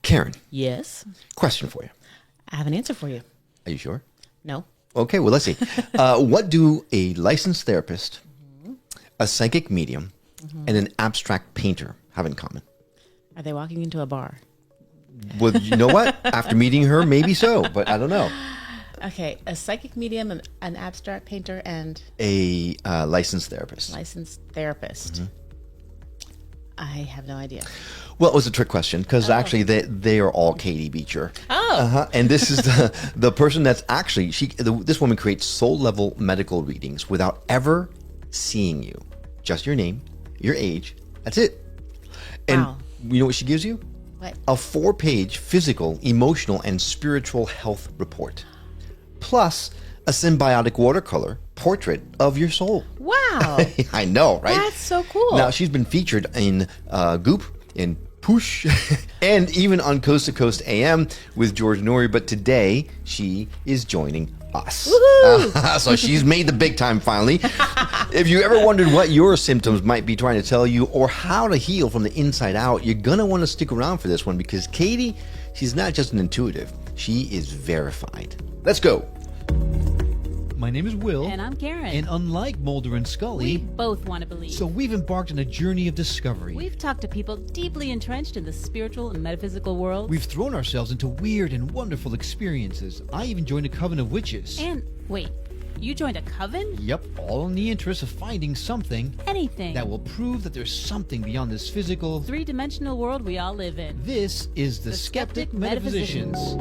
Karen, Yes. question for you. I have an answer for you. Are you sure? No. Okay, well, let's see. What do a licensed therapist, a psychic medium, and an abstract painter have in common? Are they walking into a bar? Well, you know what? After meeting her, maybe so, but I don't know. Okay, a psychic medium, an abstract painter, and A licensed therapist. licensed therapist. I have no idea. Well, it was a trick question because actually they are all Katie Beecher. Oh. And this is the person that's actually, this woman creates soul level medical readings without ever seeing you. Just your name, your age. That's it. And Wow. you know what she gives you? What? A 4-page physical, emotional, and spiritual health report. Plus a symbiotic watercolor portrait of your soul. Wow. I know, right? That's so cool. Now, she's been featured in Goop, in Poosh, and even on Coast to Coast AM with George Norrie, but today she is joining us. Woohoo! So she's made the big time finally. If you ever wondered what your symptoms might be trying to tell you or how to heal from the inside out, you're going to want to stick around for this one because Katie, she's not just an intuitive, she is verified. Let's go. My name is Will. And I'm Karen. And unlike Mulder and We Scully, both want to believe. so we've embarked on a journey of discovery. We've talked to people deeply entrenched in the spiritual and metaphysical world. We've thrown ourselves into weird and wonderful experiences. I even joined a coven of witches. And wait, you joined a coven? Yep, all in the interest of finding something Anything. that will prove that there's something beyond this physical, three-dimensional world we all live in. This is the Skeptic Metaphysicians.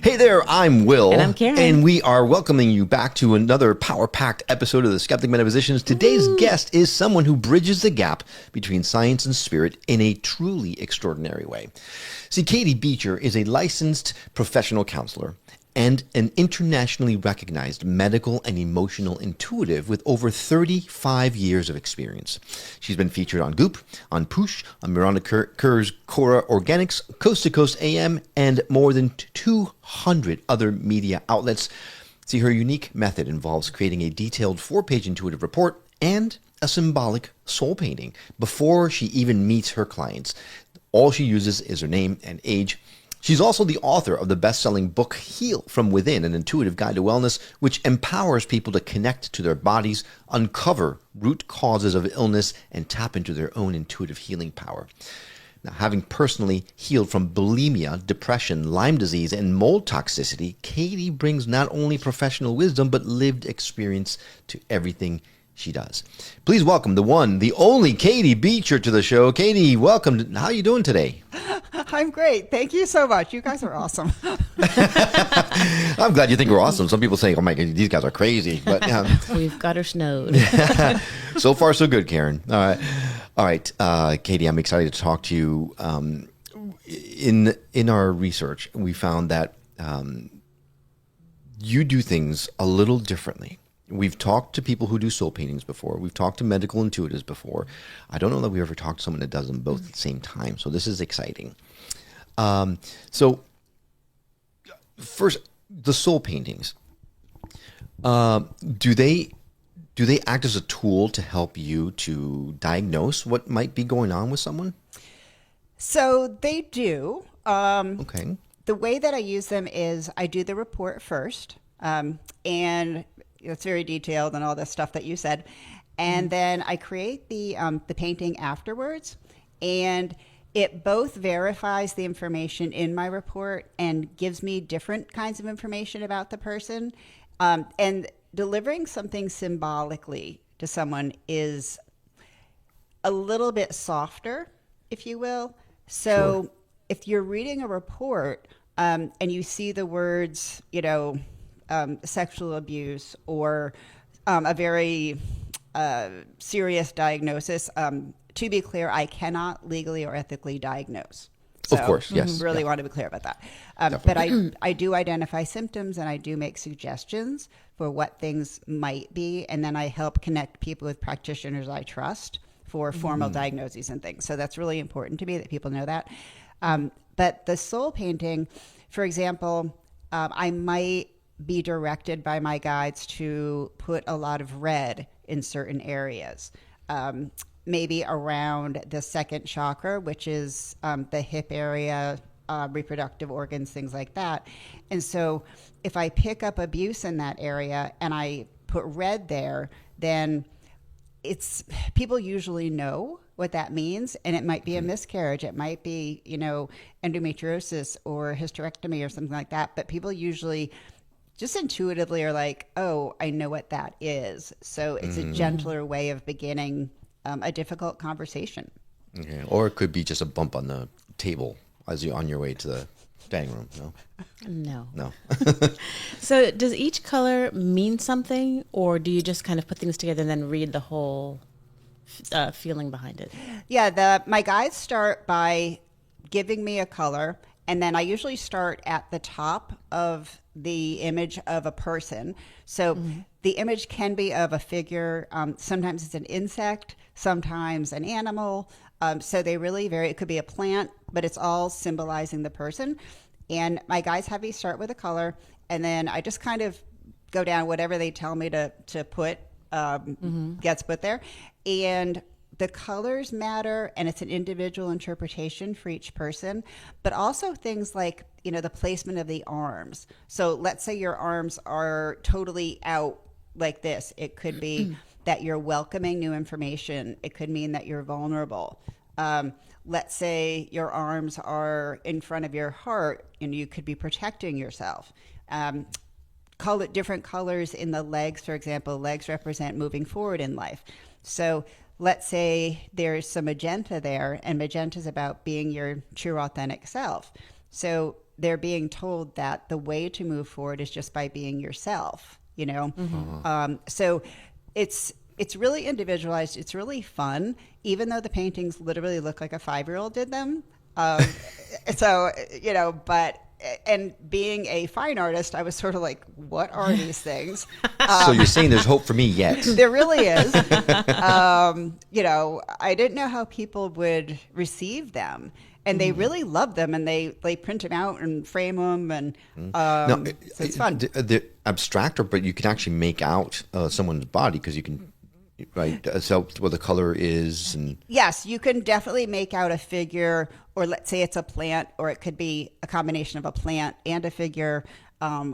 Hey there, I'm Will. And I'm Karen. And we are welcoming you back to another power-packed episode of the Skeptic Metaphysicians. Today's guest is someone who bridges the gap between science and spirit in a truly extraordinary way. See, Katie Beecher is a licensed professional counselor and an internationally recognized medical and emotional intuitive with over 35 years of experience. She's been featured on Goop, on Poosh, on Miranda Kerr's KORA Organics, Coast to Coast AM, and more than 200 other media outlets. See, her unique method involves creating a detailed 4-page intuitive report and a symbolic soul painting before she even meets her clients. All she uses is her name and age. She's also the author of the best-selling book, Heal from Within, an intuitive guide to wellness, which empowers people to connect to their bodies, uncover root causes of illness, and tap into their own intuitive healing power. Now, having personally healed from bulimia, depression, Lyme disease, and mold toxicity, Katie brings not only professional wisdom, but lived experience to everything she does. Please welcome the one, the only Katie Beecher to the show. Katie, welcome. How are you doing today? I'm great. Thank you so much. You guys are awesome. I'm glad you think we're awesome. Some people say, oh my God, these guys are crazy. But We've got her snowed. so far, so good, Karen. All right. Katie, I'm excited to talk to you. In our research, we found that you do things a little differently. We've talked to people who do soul paintings before. We've talked to medical intuitives before. I don't know that we ever talked to someone that does them both at the same time. So this is exciting. So first, the soul paintings. Do they act as a tool to help you to diagnose what might be going on with someone? So they do. Okay. The way that I use them is I do the report first, and it's very detailed and all the stuff that you said, and then I create the painting afterwards, and it both verifies the information in my report and gives me different kinds of information about the person, and delivering something symbolically to someone is a little bit softer, if you will. So Sure. If you're reading a report and you see the words, sexual abuse or a very serious diagnosis, to be clear, I cannot legally or ethically diagnose. So Of course, yes. really Yeah. want to be clear about that. But I do identify symptoms and I do make suggestions for what things might be. And then I help connect people with practitioners I trust for formal diagnoses and things. So that's really important to me that people know that. But the soul painting, for example, I might be directed by my guides to put a lot of red in certain areas. maybe around the second chakra, which is the hip area, reproductive organs, things like that. And so if I pick up abuse in that area and I put red there, then people usually know what that means, and it might be a miscarriage, it might be, endometriosis or hysterectomy or something like that, but people usually just intuitively are like, oh, I know what that is. So it's a gentler way of beginning a difficult conversation. Okay. Or it could be just a bump on the table as you're on your way to the dining room. No. So does each color mean something, or do you just kind of put things together and then read the whole feeling behind it? Yeah, my guides start by giving me a color, and then I usually start at the top of the image of a person. So the image can be of a figure. Sometimes it's an insect, sometimes an animal. So they really vary. It could be a plant, but it's all symbolizing the person. And my guides have me start with a color, and then I just kind of go down whatever they tell me to put, gets put there. And the colors matter, and it's an individual interpretation for each person, but also things like, the placement of the arms. So let's say your arms are totally out like this. It could be that you're welcoming new information. It could mean that you're vulnerable. Let's say your arms are in front of your heart and you could be protecting yourself. Different colors in the legs, for example. Legs represent moving forward in life. So let's say there's some magenta there, and magenta is about being your true authentic self. So they're being told that the way to move forward is just by being yourself, So it's really individualized. It's really fun, even though the paintings literally look like a 5-year-old did them. And being a fine artist, I was sort of like, what are these things? So you're saying there's hope for me yet? There really is. I didn't know how people would receive them. And they really love them, and they print them out and frame them, and so it's fun. They're abstract, but you can actually make out someone's body because you can, right? So what the color is, and yes, you can definitely make out a figure, or let's say it's a plant, or it could be a combination of a plant and a figure,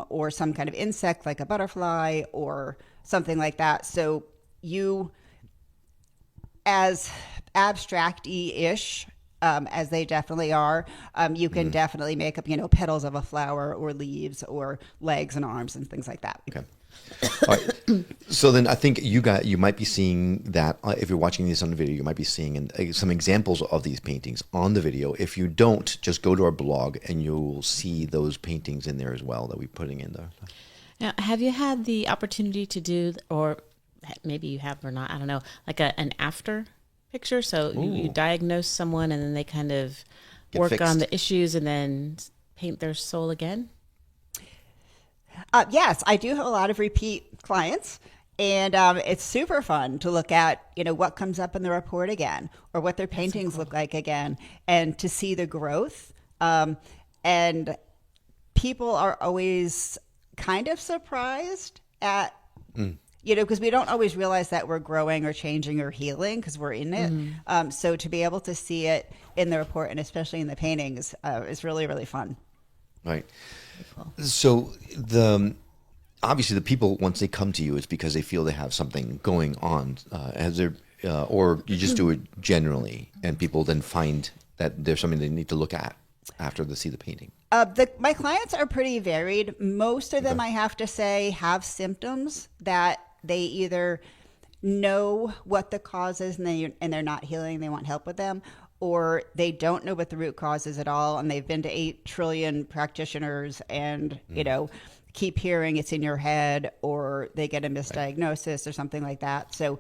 or some kind of insect like a butterfly or something like that. So you, as abstract-y-ish as they definitely are, you can definitely make up, petals of a flower or leaves or legs and arms and things like that. Okay. All right. So then I think you might be seeing that if you're watching this on the video, you might be seeing some examples of these paintings on the video. If you don't, just go to our blog and you'll see those paintings in there as well that we're putting in there. Now, have you had the opportunity to do, or maybe you have or not, I don't know, like an after picture? So you diagnose someone and then they kind of work fixed on the issues and then paint their soul again? Yes, I do have a lot of repeat clients, and it's super fun to look at, what comes up in the report again, or what their paintings look like again, and to see the growth. And people are always kind of surprised at, because we don't always realize that we're growing or changing or healing because we're in it. So to be able to see it in the report, and especially in the paintings, is really, really fun. Right. So obviously the people, once they come to you, it's because they feel they have something going on. Or you just do it generally, and people then find that there's something they need to look at after they see the painting. My clients are pretty varied. Most of them, I have to say, have symptoms that they either know what the cause is and they're not healing, they want help with them, or they don't know what the root cause is at all, and they've been to 8 trillion practitioners and, keep hearing it's in your head, or they get a misdiagnosis or something like that. So,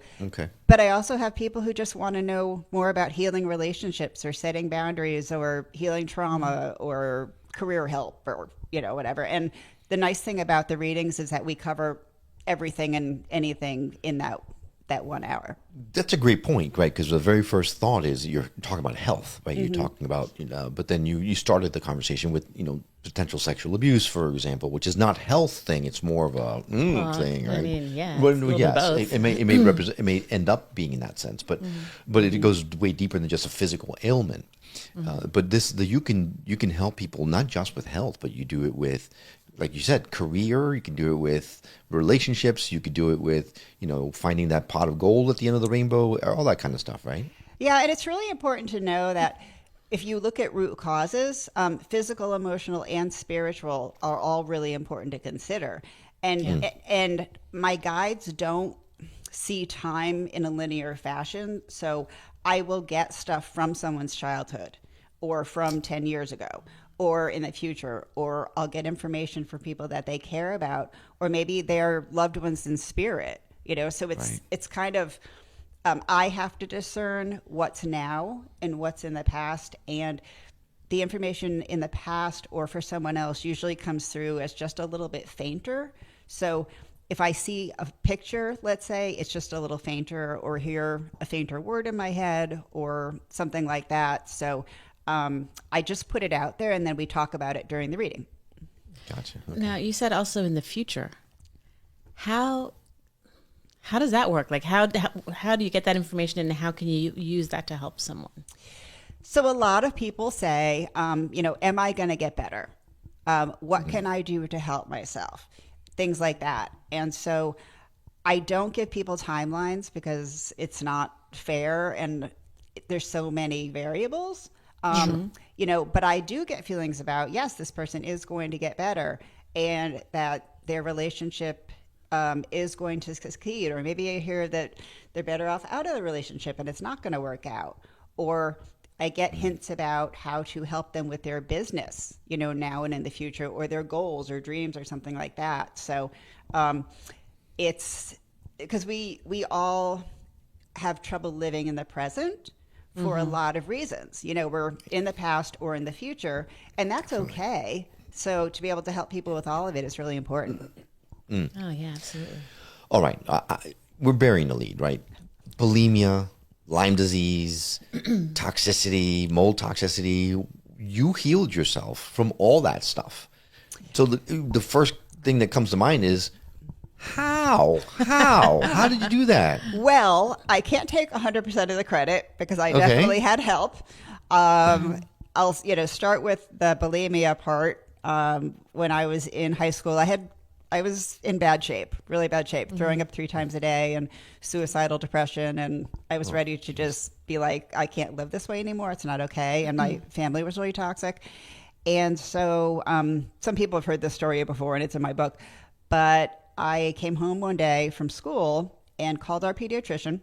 but I also have people who just want to know more about healing relationships or setting boundaries or healing trauma or career help or, whatever. And the nice thing about the readings is that we cover everything and anything in that that 1 hour. That's a great point, right? Because the very first thought is you're talking about health, right? You're talking about, but then you started the conversation with, potential sexual abuse, for example, which is not health thing. It's more of a thing, right? I mean, yeah. Well, it's a little yes, bit both. it may represent, it may end up being in that sense, but it goes way deeper than just a physical ailment. But you can help people not just with health, but you do it with, like you said, career. You can do it with relationships. You could do it with, finding that pot of gold at the end of the rainbow, all that kind of stuff, right? Yeah, and it's really important to know that if you look at root causes, physical, emotional, and spiritual are all really important to consider. And my guides don't see time in a linear fashion, so I will get stuff from someone's childhood or from 10 years ago or in the future, or I'll get information from people that they care about, or maybe their loved ones in spirit, so it's kind of, I have to discern what's now and what's in the past, and the information in the past or for someone else usually comes through as just a little bit fainter. So if I see a picture, let's say, it's just a little fainter, or hear a fainter word in my head or something like that. So I just put it out there, and then we talk about it during the reading. Gotcha. Okay. Now, you said also in the future. How does that work? Like, how do you get that information, and how can you use that to help someone? So a lot of people say, am I going to get better? What can I do to help myself? Things like that. And so I don't give people timelines because it's not fair, and there's so many variables. But I do get feelings about, yes, this person is going to get better, and that their relationship is going to succeed. Or maybe I hear that they're better off out of the relationship and it's not going to work out. Or I get hints about how to help them with their business, now and in the future, or their goals or dreams or something like that. So it's because we all have trouble living in the present for a lot of reasons. We're in the past or in the future, and that's okay. So to be able to help people with all of it is really important. Oh, yeah, absolutely. All right. We're burying the lead, right? Bulimia, Lyme disease, toxicity, mold toxicity. You healed yourself from all that stuff. So the first thing that comes to mind is, how? How did you do that? Well, I can't take 100% of the credit because I definitely had help. I'll start with the bulimia part. When I was in high school, I was in bad shape, really bad shape, throwing up 3 times a day and suicidal depression. And I was ready to just be like, I can't live this way anymore. It's not okay. And my family was really toxic. And so some people have heard this story before, and it's in my book. But I came home one day from school and called our pediatrician.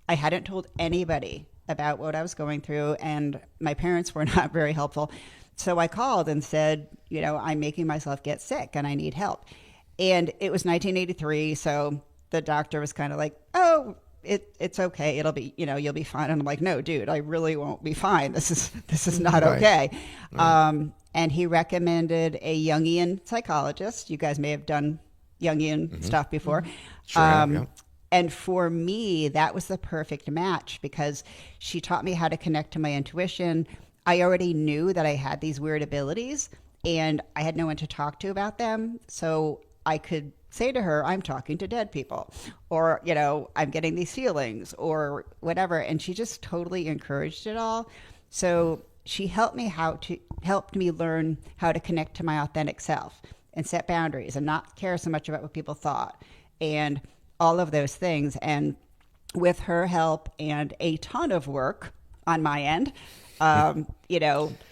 I hadn't told anybody about what I was going through, and my parents were not very helpful. So I called and said, I'm making myself get sick and I need help. And it was 1983, so the doctor was kind of like, oh, it's okay. It'll be, you'll be fine. And I'm like, no, dude, I really won't be fine. This is not okay. Right. And he recommended a Jungian psychologist. You guys may have done Jungian stuff before. Sure, yeah. And for me, that was the perfect match because she taught me how to connect to my intuition. I already knew that I had these weird abilities, and I had no one to talk to about them. So I could say to her, I'm talking to dead people, or, I'm getting these feelings or whatever. And she just totally encouraged it all. So she helped me learn how to connect to my authentic self and set boundaries and not care so much about what people thought and all of those things. And with her help and a ton of work on my end, I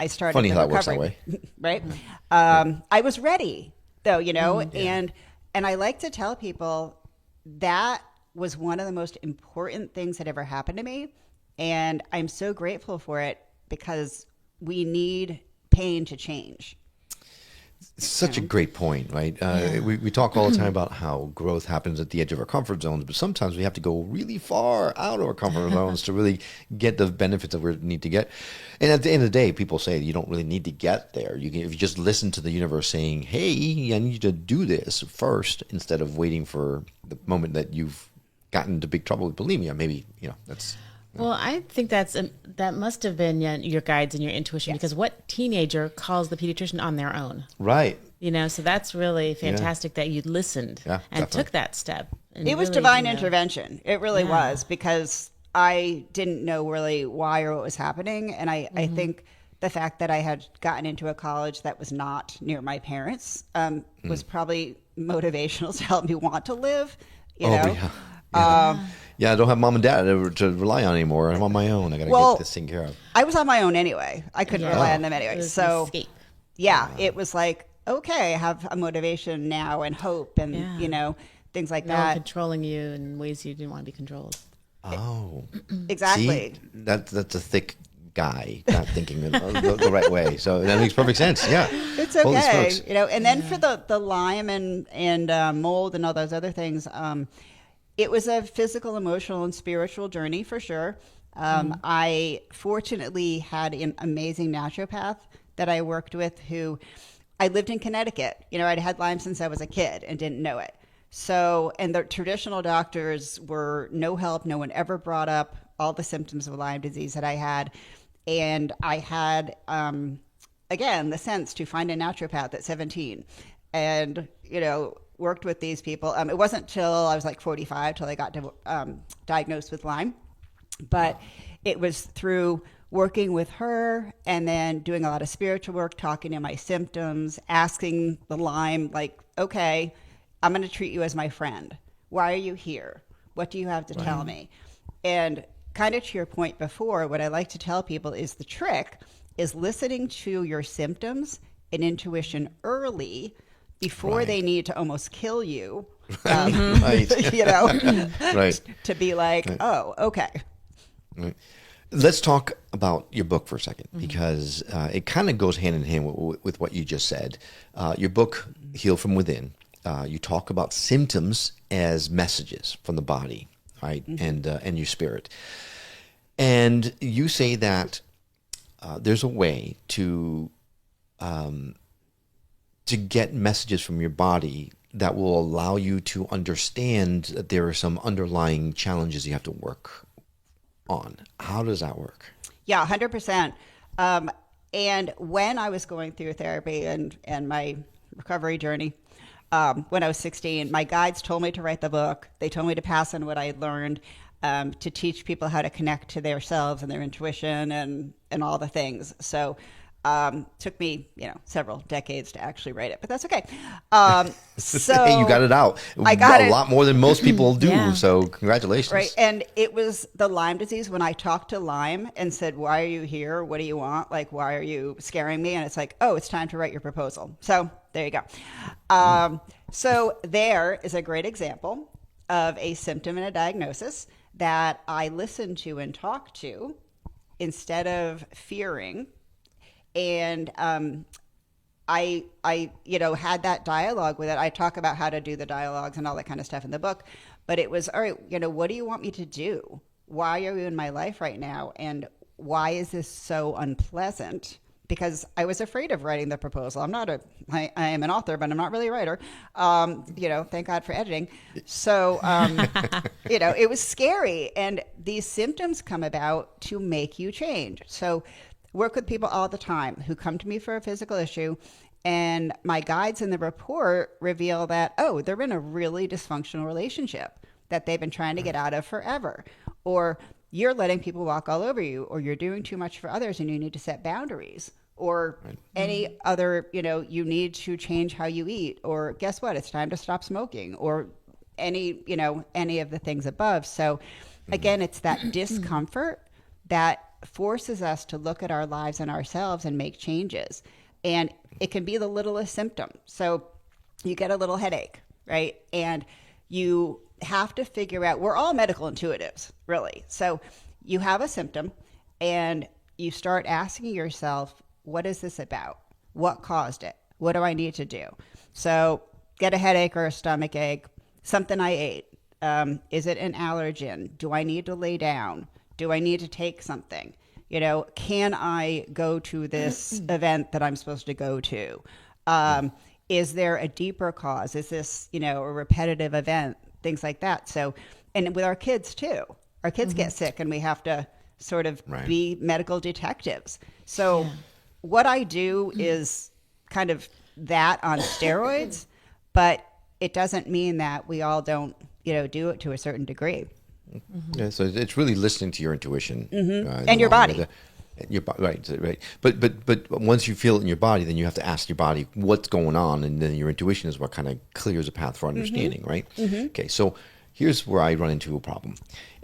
started Funny the how recovery, it works that way. right? I was ready though, and I like to tell people that was one of the most important things that ever happened to me. And I'm so grateful for it because we need pain to change. Such a great point, right? We talk all the time about how growth happens at the edge of our comfort zones, but sometimes we have to go really far out of our comfort zones to really get the benefits that we need to get. And at the end of the day, people say you don't really need to get there. If you just listen to the universe saying, hey, I need you to do this first, instead of waiting for the moment that you've gotten into big trouble with bulimia. Maybe, that's... Well, I think that must have been your guides and your intuition, because what teenager calls the pediatrician on their own? Right. So that's really fantastic that you listened and definitely. took that step. And It was really, divine intervention. It really Yeah. was, because I didn't know really why or what was happening. And I think the fact that I had gotten into a college that was not near my parents was probably motivational to help me want to live, you know? Yeah, I don't have mom and dad to rely on anymore. I'm on my own. I got to get this taken care of. I was on my own anyway. I couldn't rely on them It anyway. was So, escape. it was like, okay, I have a motivation now and hope and, things like No one that. controlling you in ways you didn't want to be controlled. Oh. Exactly. See? That's a thick guy, not thinking the right way. So that makes perfect sense. Yeah. It's Holy okay. smokes. And then for the Lyme and mold and all those other things, it was a physical, emotional, and spiritual journey for sure. I fortunately had an amazing naturopath that I worked with who I lived in Connecticut. I'd had Lyme since I was a kid and didn't know it. So, and the traditional doctors were no help. No one ever brought up all the symptoms of Lyme disease that I had. And I had, again, the sense to find a naturopath at 17 and, worked with these people. It wasn't till I was like 45 till I got diagnosed with Lyme. But it was through working with her and then doing a lot of spiritual work, talking to my symptoms, asking the Lyme, like, okay, I'm going to treat you as my friend. Why are you here? What do you have to tell me? And kind of to your point before, what I like to tell people is the trick is listening to your symptoms and intuition early before they need to almost kill you. Right. Right. To be like, oh, okay. Right. Let's talk about your book for a second, because it kind of goes hand in hand with what you just said. Your book, Heal From Within, you talk about symptoms as messages from the body, right, and your spirit. And you say that there's a way to get messages from your body that will allow you to understand that there are some underlying challenges you have to work on. How does that work? Yeah, 100%. And when I was going through therapy and my recovery journey, when I was 16, my guides told me to write the book. They told me to pass on what I had learned, to teach people how to connect to themselves and their intuition and all the things. So took me, several decades to actually write it, but that's okay. So Hey, you got it out. I got a it. lot more than most people do. Yeah. So congratulations. Right. And it was the Lyme disease. When I talked to Lyme and said, why are you here? What do you want? Like, why are you scaring me? And it's like, oh, it's time to write your proposal. So there you go. So there is a great example of a symptom and a diagnosis that I listened to and talked to instead of fearing. And I had that dialogue with it. I talk about how to do the dialogues and all that kind of stuff in the book, but it was, all right, what do you want me to do? Why are you in my life right now? And why is this so unpleasant? Because I was afraid of writing the proposal. I am an author, but I'm not really a writer. Thank God for editing. So, it was scary. And these symptoms come about to make you change. So work with people all the time who come to me for a physical issue, and my guides in the report reveal that, oh, they're in a really dysfunctional relationship that they've been trying to get out of forever. Or you're letting people walk all over you, or you're doing too much for others and you need to set boundaries. Or any other, you need to change how you eat, or guess what? It's time to stop smoking, or any of the things above. So again, it's that discomfort that forces us to look at our lives and ourselves and make changes. And it can be the littlest symptom. So you get a little headache, right? And you have to figure out, we're all medical intuitives, really. So you have a symptom and you start asking yourself, what is this about? What caused it? What do I need to do? So get a headache or a stomach ache, something I ate. Is it an allergen? Do I need to lay down? Do I need to take something? Can I go to this event that I'm supposed to go to? Is there a deeper cause? Is this, a repetitive event? Things like that. So and with our kids too. Our kids get sick and we have to sort of be medical detectives. So what I do is kind of that on steroids, but it doesn't mean that we all don't, do it to a certain degree. Yeah, so it's really listening to your intuition and your body. Right. But once you feel it in your body, then you have to ask your body what's going on, and then your intuition is what kind of clears a path for understanding, right? Okay, so here's where I run into a problem.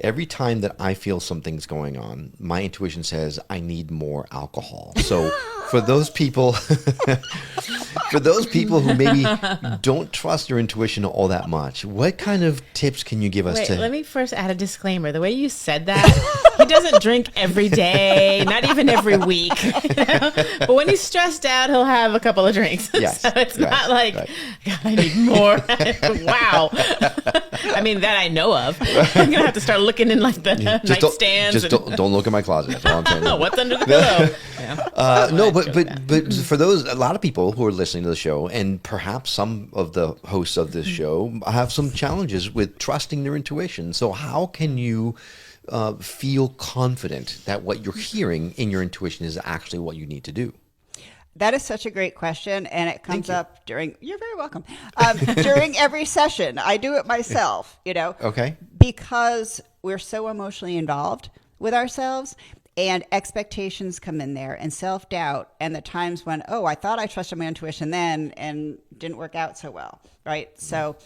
Every time that I feel something's going on, my intuition says I need more alcohol. So for those people, who maybe don't trust your intuition all that much, what kind of tips can you give us? Let me first add a disclaimer. The way you said that, he doesn't drink every day, not even every week. But when he's stressed out, he'll have a couple of drinks. Yes, so it's not like, God, I need more. Wow. I mean, that I know of. I'm going to have to start looking in like the nightstands. Don't look in my closet. That's all I'm saying. What's under the pillow? No, but for a lot of people who are listening to the show, and perhaps some of the hosts of this show have some challenges with trusting their intuition. So how can you feel confident that what you're hearing in your intuition is actually what you need to do? That is such a great question, and it comes up during. You're very welcome. During every session, I do it myself. Okay. Because we're so emotionally involved with ourselves, and expectations come in there, and self-doubt, and the times when, I thought I trusted my intuition then, and didn't work out so well, right? So,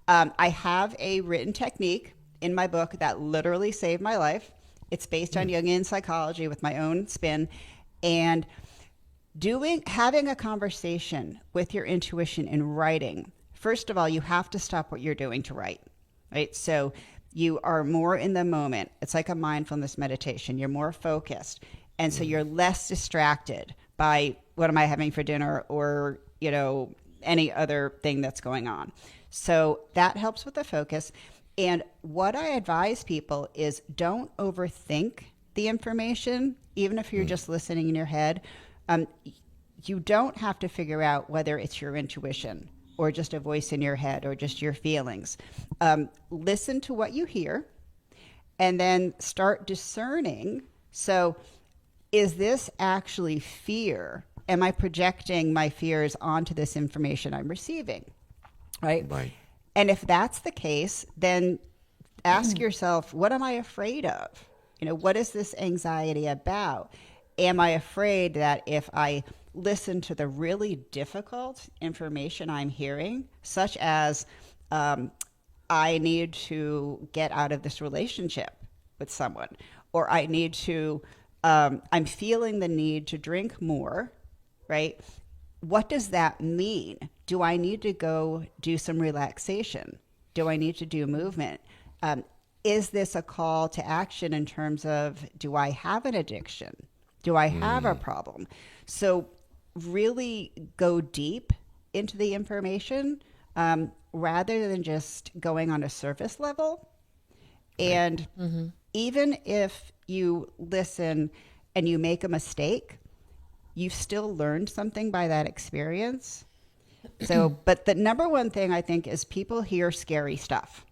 I have a written technique in my book that literally saved my life. It's based on Jungian psychology with my own spin, and having a conversation with your intuition in writing. First of all, you have to stop what you're doing to write, right? So you are more in the moment. It's like a mindfulness meditation. You're more focused. And so you're less distracted by what am I having for dinner or, any other thing that's going on. So that helps with the focus. And what I advise people is don't overthink the information, even if you're just listening in your head. You don't have to figure out whether it's your intuition or just a voice in your head or just your feelings. Listen to what you hear and then start discerning. So is this actually fear? Am I projecting my fears onto this information I'm receiving? Right. And if that's the case, then ask yourself, what am I afraid of? What is this anxiety about? Am I afraid that if I listen to the really difficult information I'm hearing, such as I need to get out of this relationship with someone, or I need to, I'm feeling the need to drink more, right? What does that mean? Do I need to go do some relaxation? Do I need to do movement? Is this a call to action in terms of, do I have an addiction? Do I have a problem? So really go deep into the information rather than just going on a surface level. And even if you listen and you make a mistake, you've still learned something by that experience. So, but the number one thing I think is people hear scary stuff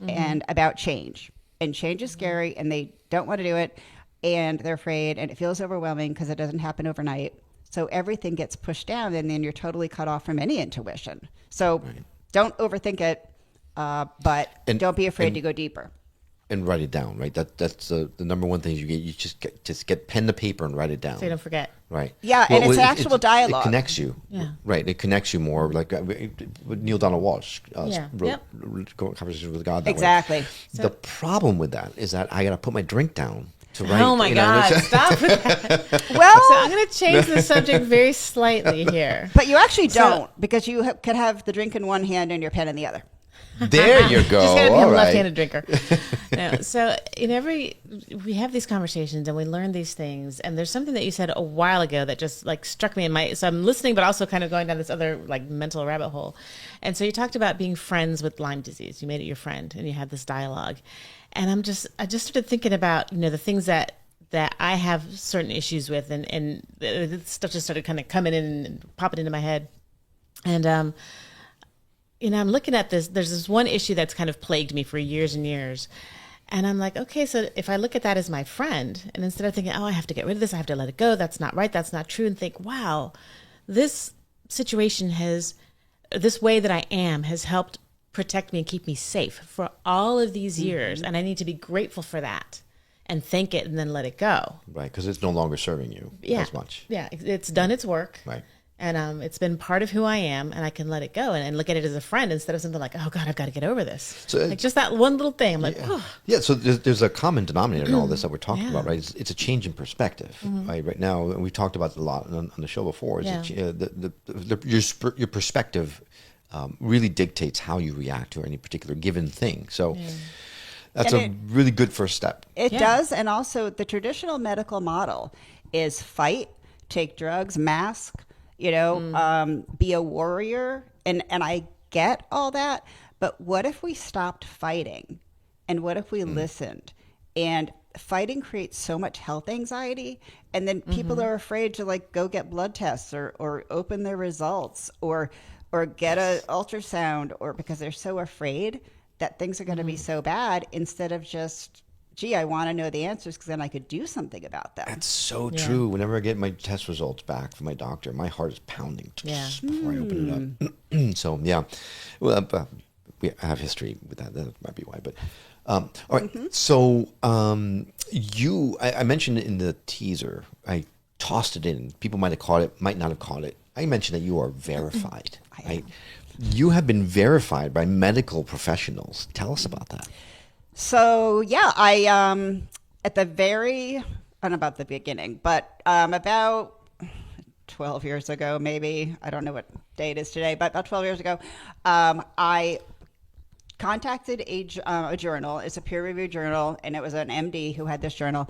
and about change. And change is scary and they don't want to do it. And they're afraid, and it feels overwhelming because it doesn't happen overnight. So everything gets pushed down, and then you're totally cut off from any intuition. So don't overthink it, but don't be afraid to go deeper. And write it down, right? That's the number one thing you get. You just get pen to paper and write it down. So you don't forget. Right. Yeah, and it's actual dialogue. It connects you. Yeah. Right. It connects you more. Like Neil Donald Walsh wrote Conversations with God. That exactly. Way. The problem with that is that I got to put my drink down to write. Oh my God! Stop with that. Well, so I'm going to change the subject very slightly here. But you actually don't, because you could have the drink in one hand and your pen in the other. There you go. She's got to be a All right. left-handed drinker. No, so we have these conversations and we learn these things. And there's something that you said a while ago that just like struck me in my. So I'm listening, but also kind of going down this other like mental rabbit hole. And so you talked about being friends with Lyme disease. You made it your friend, and you had this dialogue. And I just started thinking about the things that I have certain issues with, and this stuff just started kind of coming in and popping into my head. And I'm looking at this. There's this one issue that's kind of plagued me for years and years. And I'm like, okay, so if I look at that as my friend, and instead of thinking, oh, I have to get rid of this, I have to let it go, that's not right, that's not true, and think, wow, this situation this way that I am has helped protect me and keep me safe for all of these years. And I need to be grateful for that and thank it and then let it go. Right, because it's no longer serving you as much. Yeah, it's done its work. Right. And it's been part of who I am, and I can let it go and look at it as a friend instead of something like, oh, God, I've got to get over this. So like just that one little thing. I'm like, oh. Yeah, so there's a common denominator in all this that we're talking about, right? It's a change in perspective. Right now, and we talked about it a lot on the show before, your perspective really dictates how you react to any particular given thing. So that's a really good first step. It does, and also the traditional medical model is fight, take drugs, mask, be a warrior. And I get all that. But what if we stopped fighting? And what if we listened? And fighting creates so much health anxiety. And then people are afraid to go get blood tests or open their results or get an ultrasound, or because they're so afraid that things are going to be so bad, instead of just, gee, I want to know the answers because then I could do something about them. That's so true. Whenever I get my test results back from my doctor, my heart is pounding before I open it up. So, yeah. Well, we have history with that. That might be why. But all right. So I mentioned in the teaser, I tossed it in. People might have caught it, might not have caught it. I mentioned that you are verified. Right? You have been verified by medical professionals. Tell us about that. So, I, at the very, I don't know about the beginning, but about 12 years ago, maybe, I don't know what day it is today, but about 12 years ago, I contacted a journal. It's a peer-reviewed journal, and it was an MD who had this journal.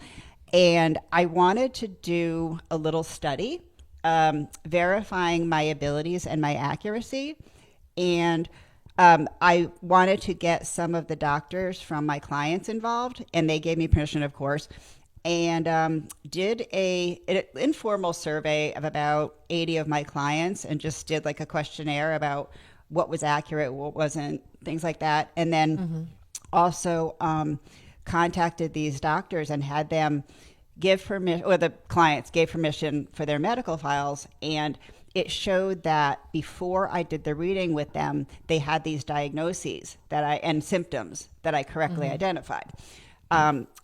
And I wanted to do a little study verifying my abilities and my accuracy. And I wanted to get some of the doctors from my clients involved, and they gave me permission, of course, and did an informal survey of about 80 of my clients, and just did a questionnaire about what was accurate, what wasn't, things like that. And then also contacted these doctors and had them give permission, or the clients gave permission for their medical files. And it showed that before I did the reading with them, they had these diagnoses and symptoms that I correctly identified.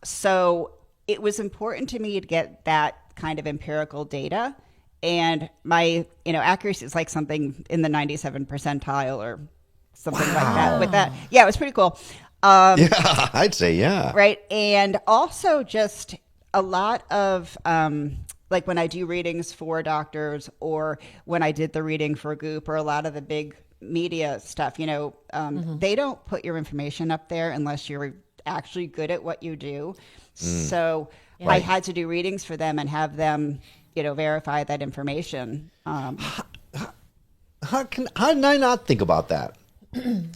So it was important to me to get that kind of empirical data. And my, accuracy is something in the 97th percentile or something like that with that. Yeah, it was pretty cool. Yeah, I'd say, yeah. Right. And also just a lot of, when I do readings for doctors, or when I did the reading for Goop, or a lot of the big media stuff, they don't put your information up there unless you're actually good at what you do. So I had to do readings for them and have them, verify that information. How did I not think about that?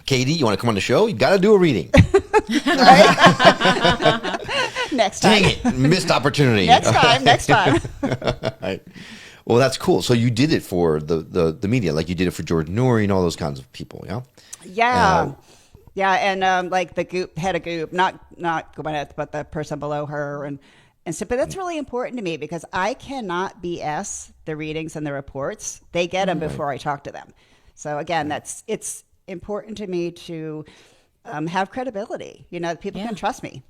Katie, you want to come on the show? You got to do a reading. Next time. Dang it, missed opportunity. Next time. Right. Well, that's cool. So you did it for the media, like you did it for Jordan Nuri and all those kinds of people, yeah? Yeah. Yeah, and the Goop, head of Goop, not Gwyneth, but the person below her and stuff. But that's really important to me because I cannot BS the readings and the reports. They get them before I talk to them. So again, it's important to me to have credibility. People can trust me.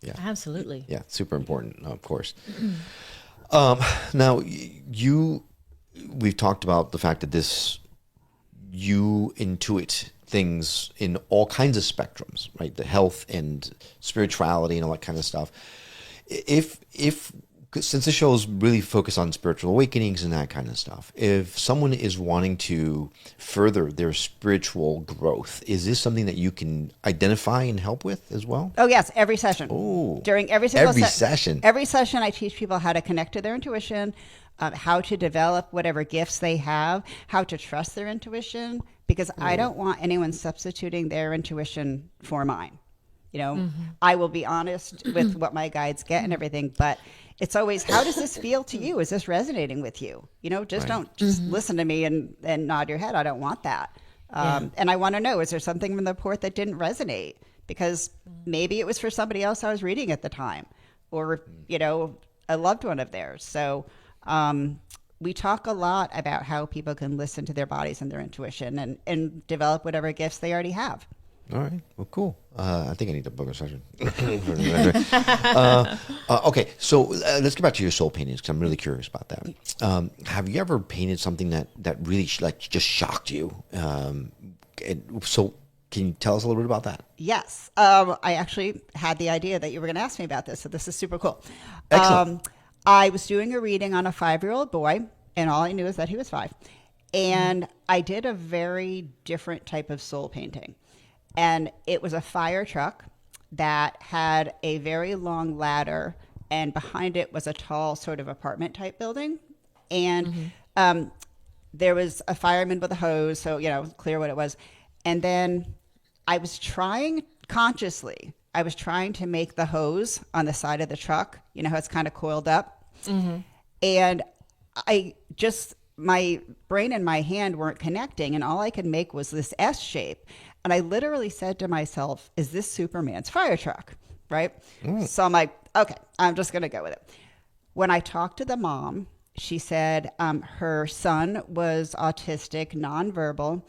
Yeah, absolutely. Yeah, super important, of course. Now, we've talked about the fact that you intuit things in all kinds of spectrums, right? The health and spirituality and all that kind of stuff. Since the show's really focused on spiritual awakenings and that kind of stuff, if someone is wanting to further their spiritual growth, is this something that you can identify and help with as well? Oh, yes, every session. Oh, during every single session. Every session, I teach people how to connect to their intuition, how to develop whatever gifts they have, how to trust their intuition, because I don't want anyone substituting their intuition for mine. I will be honest with what my guides get and everything, but it's always, how does this feel to you? Is this resonating with you? Don't just listen to me and nod your head. I don't want that. And I want to know, is there something in the report that didn't resonate? Because maybe it was for somebody else I was reading at the time, or, a loved one of theirs. So we talk a lot about how people can listen to their bodies and their intuition and develop whatever gifts they already have. All right. Well, cool. I think I need to book a session. Okay. So let's get back to your soul paintings, because I'm really curious about that. Have you ever painted something that really just shocked you? So can you tell us a little bit about that? Yes. I actually had the idea that you were going to ask me about this, so this is super cool. Excellent. I was doing a reading on a 5-year-old boy, and all I knew is that he was 5. And I did a very different type of soul painting. And it was a fire truck that had a very long ladder, and behind it was a tall sort of apartment type building. And there was a fireman with a hose, so, clear what it was. And then I was trying consciously, to make the hose on the side of the truck, how it's kind of coiled up. And my brain and my hand weren't connecting, and all I could make was this S shape. And I literally said to myself, is this Superman's fire truck? Right? So I'm like, okay, I'm just going to go with it. When I talked to the mom, she said her son was autistic, nonverbal.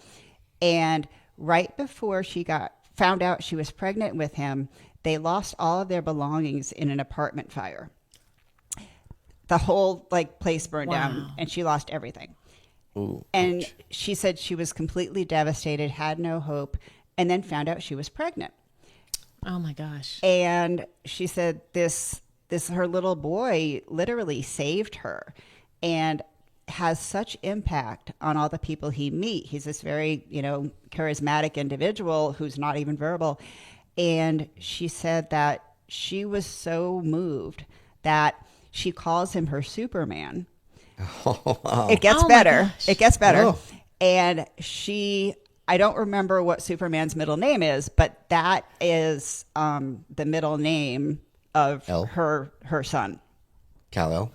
And right before she found out she was pregnant with him, they lost all of their belongings in an apartment fire. The whole place burned down, and she lost everything. Ooh, and ouch. She said she was completely devastated, had no hope, and then found out she was pregnant. Oh my gosh. And she said this her little boy literally saved her, and has such impact on all the people he meets. He's this very, charismatic individual who's not even verbal. And she said that she was so moved that she calls him her Superman. Oh, wow. It gets Oh, my better. gosh. It gets better. Oh. And I don't remember what Superman's middle name is, but that is the middle name of L? her son. Kal-El?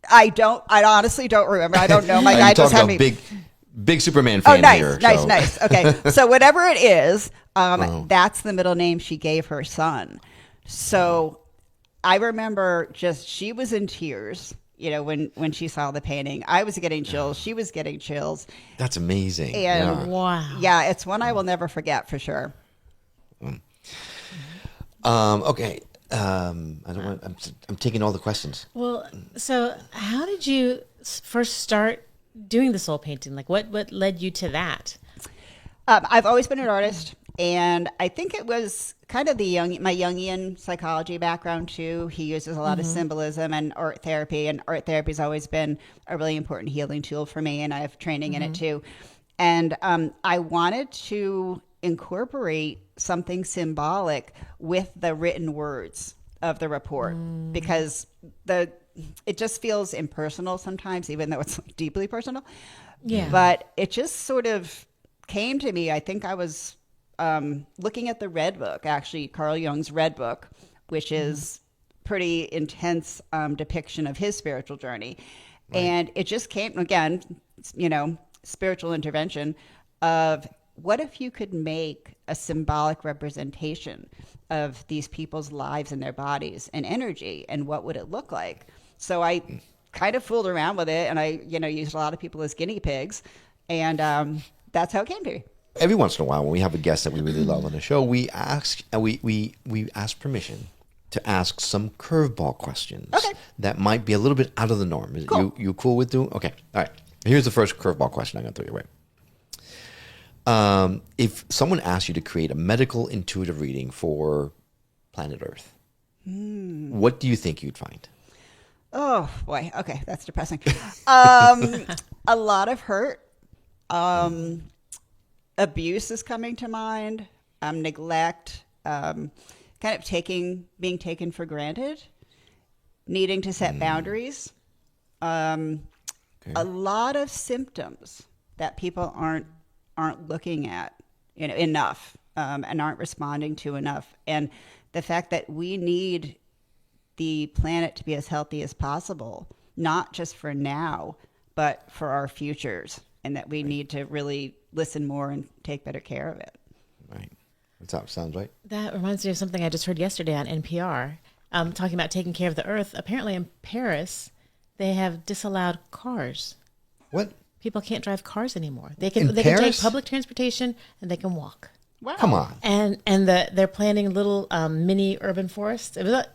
I honestly don't remember. I don't know. My guy just had me. Big Superman fan here. Nice. Okay. So whatever it is, that's the middle name she gave her son. So I remember she was in tears, when she saw the painting. I was getting chills. She was getting chills. That's amazing. And Wow. yeah, it's one I will never forget for sure. Okay. I'm taking all the questions. Well, so how did you first start doing the soul painting? Like what led you to that? I've always been an artist, and I think it was kind of my Jungian psychology background too. He uses a lot of symbolism and art therapy has always been a really important healing tool for me, and I have training in it too. And I wanted to incorporate something symbolic with the written words of the report, because it just feels impersonal sometimes, even though it's deeply personal. Yeah. But it just sort of came to me. I think I was looking at the Red Book, actually, Carl Jung's Red Book, which is pretty intense depiction of his spiritual journey. Right. And it just came, again, spiritual intervention of, what if you could make a symbolic representation of these people's lives and their bodies and energy, and what would it look like? So I kind of fooled around with it, and I, used a lot of people as guinea pigs, and that's how it came to me. Every once in a while, when we have a guest that we really love on the show, we ask permission to ask some curveball questions that might be a little bit out of the norm. Is Cool. You cool with doing? Okay, all right. Here's the first curveball question I'm going to throw your way. If someone asked you to create a medical intuitive reading for planet Earth, what do you think you'd find? Oh boy. Okay. That's depressing. A lot of hurt. Abuse is coming to mind. Neglect. Kind of being taken for granted. Needing to set boundaries. A lot of symptoms that people aren't looking at enough, and aren't responding to enough. And the fact that we need the planet to be as healthy as possible, not just for now, but for our futures. and that we need to really listen more and take better care of it. Right. That sounds right. That reminds me of something I just heard yesterday on NPR, talking about taking care of the earth. Apparently in Paris, they have disallowed cars. What? People can't drive cars anymore. They In can take Paris? public transportation and they can walk. Wow. Come on. And they're planning little mini urban forests. It was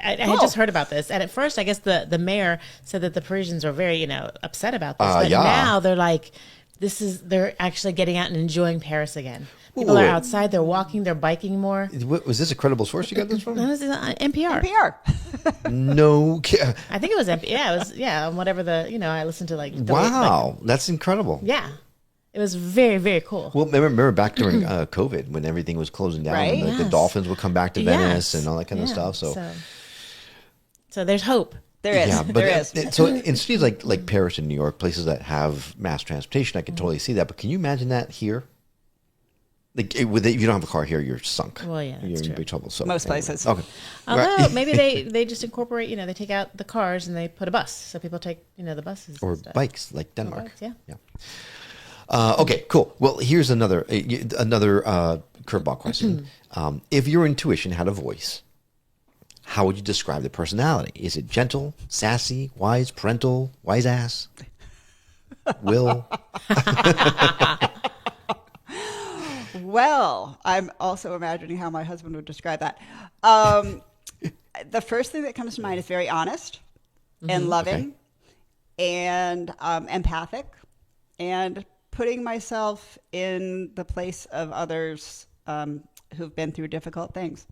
I had Cool. just heard about this, and at first, I guess the mayor said that the Parisians are very upset about this, but yeah. now they're like, they're actually getting out and enjoing Paris again. People are outside, they're walking, they're biking more. Was this a credible source you got this from? That was NPR. NPR. No. I think it was NPR. Yeah, it was. Yeah, whatever I listened to Wow, that's incredible. Yeah, it was very, very cool. Well, remember back during COVID when everything was closing down, Right. and the Yes. dolphins would come back to Venice Yes. and all that kind of Yeah, stuff. So there's hope. There is. Yeah, but there is. so in cities like Paris and New York, places that have mass transportation, I can totally see that. But can you imagine that here? Like, if you don't have a car here, you're sunk. Well, yeah, you're that's in true. big trouble. So Most anyway. places. Okay. Although Right. maybe they just incorporate, they take out the cars and they put a bus, so people take the buses Or and stuff. bikes like Denmark. bikes, yeah. Okay, cool. Well, here's another curveball question. If your intuition had a voice, how would you describe the personality? Is it gentle, sassy, wise, parental, wise ass? Will? Well, I'm also imagining how my husband would describe that. The first thing that comes to mind is very honest and loving and empathic and putting myself in the place of others who've been through difficult things.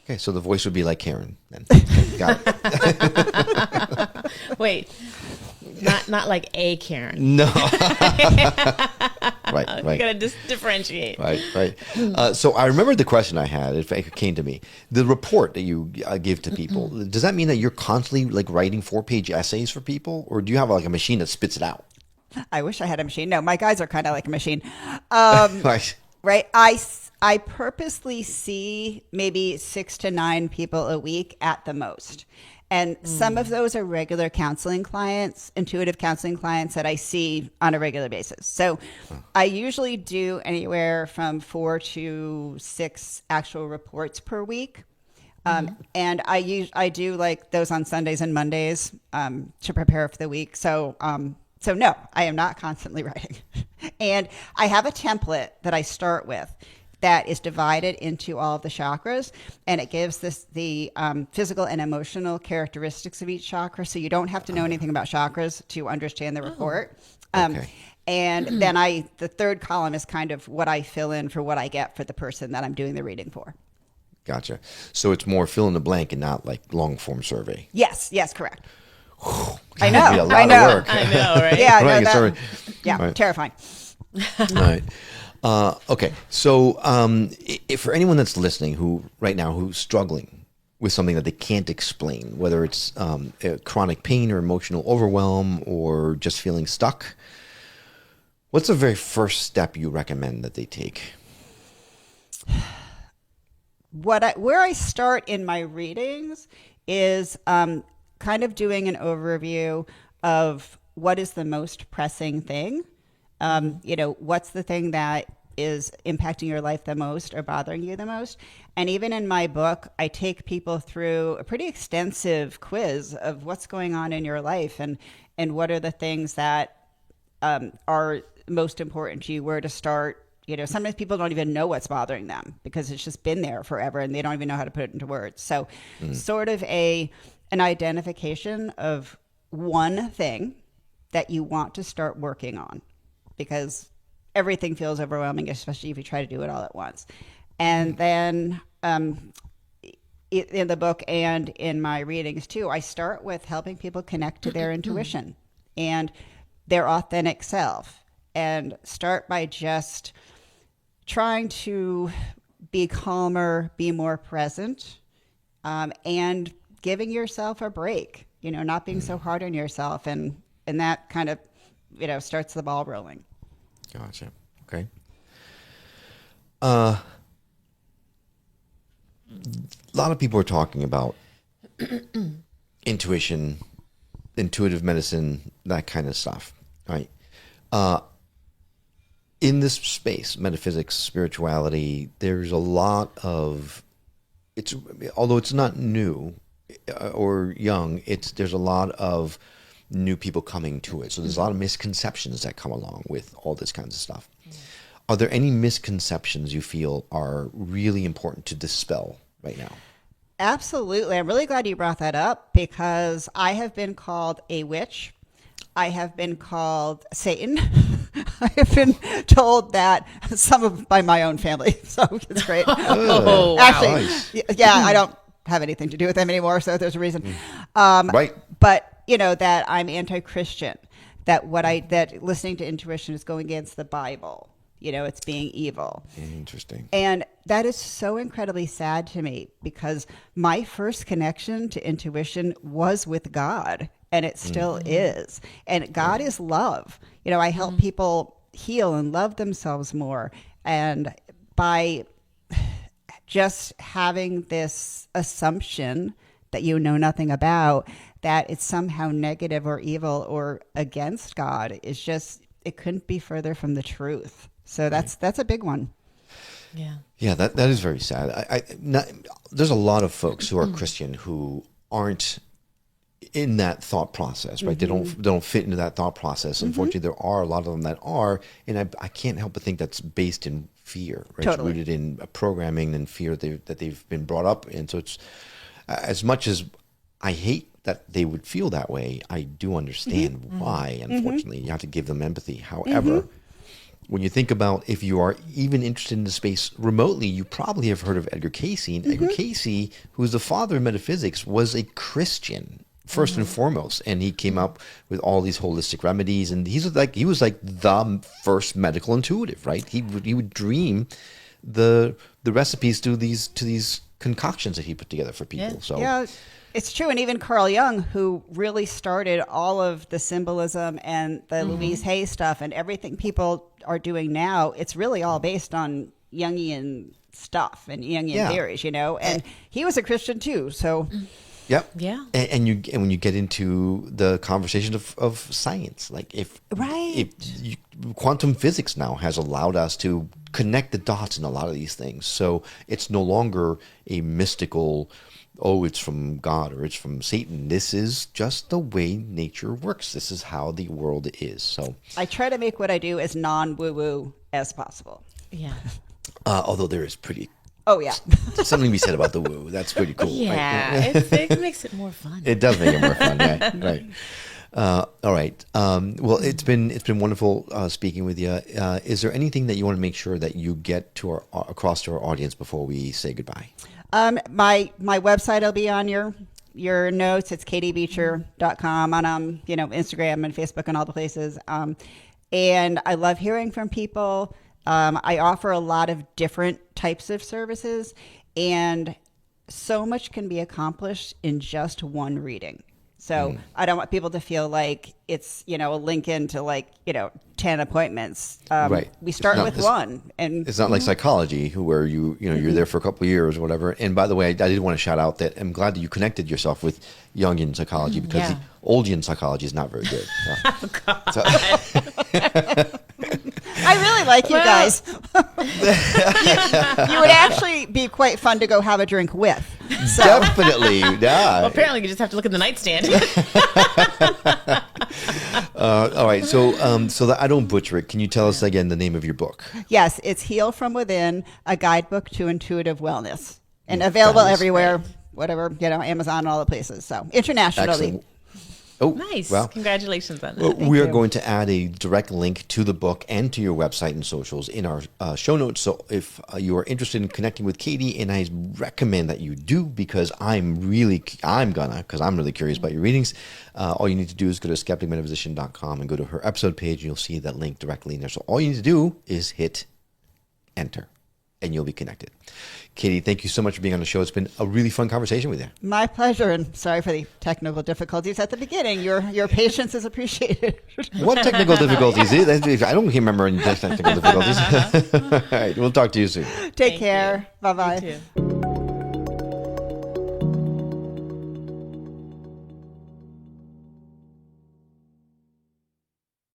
Okay, so the voice would be like Karen. Then. Got it. Wait, not like a Karen. No. Right. You gotta differentiate. Right. So I remember the question I had. It came to me. The report that you give to people. Does that mean that you're constantly like writing 4-page essays for people, or do you have like a machine that spits it out? I wish I had a machine. No, my guys are kind of like a machine. Right. Right. I purposely see maybe 6 to 9 people a week at the most. And some of those are regular counseling clients, intuitive counseling clients that I see on a regular basis. So I usually do anywhere from 4 to 6 actual reports per week. And I do like those on Sundays and Mondays to prepare for the week. So no, I am not constantly writing. And I have a template that I start with that is divided into all of the chakras, and it gives the physical and emotional characteristics of each chakra. So you don't have to know anything about chakras to understand the report. Okay. And then the third column is kind of what I fill in for what I get for the person that I'm doing the reading for. Gotcha. So it's more fill in the blank and not like long form survey. Yes, correct. That'd be a lot I know. of work. I know, right? Yeah, Right, no, sorry. yeah, Right. terrifying. All right. Okay. So if for anyone that's listening who's struggling with something that they can't explain, whether it's chronic pain or emotional overwhelm or just feeling stuck, what's the very first step you recommend that they take? Where I start in my readings is kind of doing an overview of what is the most pressing thing. What's the thing that is impacting your life the most or bothering you the most? And even in my book, I take people through a pretty extensive quiz of what's going on in your life and what are the things that are most important to you, where to start. Sometimes people don't even know what's bothering them because it's just been there forever and they don't even know how to put it into words. So sort of an identification of one thing that you want to start working on, because everything feels overwhelming, especially if you try to do it all at once. And then in the book and in my readings too, I start with helping people connect to their intuition and their authentic self, and start by just trying to be calmer, be more present, and giving yourself a break, not being so hard on yourself. And that kind of, starts the ball rolling. Gotcha. Okay. A lot of people are talking about intuition, intuitive medicine, that kind of stuff, right? in this space, metaphysics, spirituality, there's a lot of although it's not new or young, there's a lot of new people coming to it. So there's a lot of misconceptions that come along with all this kinds of stuff. Are there any misconceptions you feel are really important to dispel right now? Absolutely. I'm really glad you brought that up, because I have been called a witch. I have been called Satan. I have been told that by my own family. So it's great. Oh, Actually, nice. yeah, I don't have anything to do with them anymore, so there's a reason. Right. But, that I'm anti-Christian, that listening to intuition is going against the Bible. It's being evil. Interesting. And that is so incredibly sad to me, because my first connection to intuition was with God, and it still is. And God is love. I help people heal and love themselves more. And by just having this assumption that you know nothing about, that it's somehow negative or evil or against God, it couldn't be further from the truth. So that's a big one. Yeah, that is very sad. There's a lot of folks who are Christian who aren't in that thought process, right? They don't fit into that thought process. Unfortunately, there are a lot of them that are, and I can't help but think that's based in fear, right? Totally. It's rooted in programming and fear that they've been brought up in. So it's as much as I hate that they would feel that way, I do understand why. Unfortunately, you have to give them empathy. However, when you think about, if you are even interested in the space remotely, you probably have heard of Edgar Cayce. And Edgar Cayce, who's the father of metaphysics, was a Christian first and foremost, and he came up with all these holistic remedies. And he was like the first medical intuitive, right? He would dream the recipes to these concoctions that he put together for people. Yeah. So Yeah, it's true. And even Carl Jung, who really started all of the symbolism and the Louise Hay stuff and everything people are doing now, it's really all based on Jungian stuff and Jungian theories, and he was a Christian too. So Yep. Yeah. And when you get into the conversation of science, like quantum physics now has allowed us to connect the dots in a lot of these things. So it's no longer a mystical, it's from God or it's from Satan. This is just the way nature works. This is how the world is. So I try to make what I do as non-woo-woo as possible. Yeah. although there is Oh, yeah. something to be said about the woo. That's pretty cool. Yeah. Right? It makes it more fun. It does make it more fun, right? All right. Well, it's been wonderful speaking with you. Is there anything that you want to make sure that you get across to our audience before we say goodbye? My website will be on your notes. It's katiebeecher.com on Instagram and Facebook and all the places. And I love hearing from people. I offer a lot of different types of services, and so much can be accomplished in just one reading. So I don't want people to feel like it's, a link into 10 appointments. Right. We start with one. And it's not like psychology where you're there for a couple of years or whatever. And by the way, I did want to shout out that I'm glad that you connected yourself with Jungian psychology, because the Oldian psychology is not very good. So. I really like you guys. you would actually be quite fun to go have a drink with. So. Definitely, yeah. Well, apparently you just have to look at the nightstand. All right, so that I don't butcher it, can you tell us again the name of your book? Yes, it's Heal From Within, a guidebook to intuitive wellness, and available everywhere, whatever, Amazon and all the places. So internationally. Excellent. Oh, Nice. Well, Congratulations on that. well, we are going to add a direct link to the book and to your website and socials in our show notes. So if you are interested in connecting with Katie, and I recommend that you do, because I'm really curious about your readings. All you need to do is go to skepticmetaphysician.com and go to her episode page, and you'll see that link directly in there. So all you need to do is hit enter, and you'll be connected. Katie, thank you so much for being on the show. It's been a really fun conversation with you. My pleasure, and sorry for the technical difficulties at the beginning. Your patience is appreciated. What technical difficulties? I don't remember any technical difficulties. All right, we'll talk to you soon. Take care. Bye-bye. You too.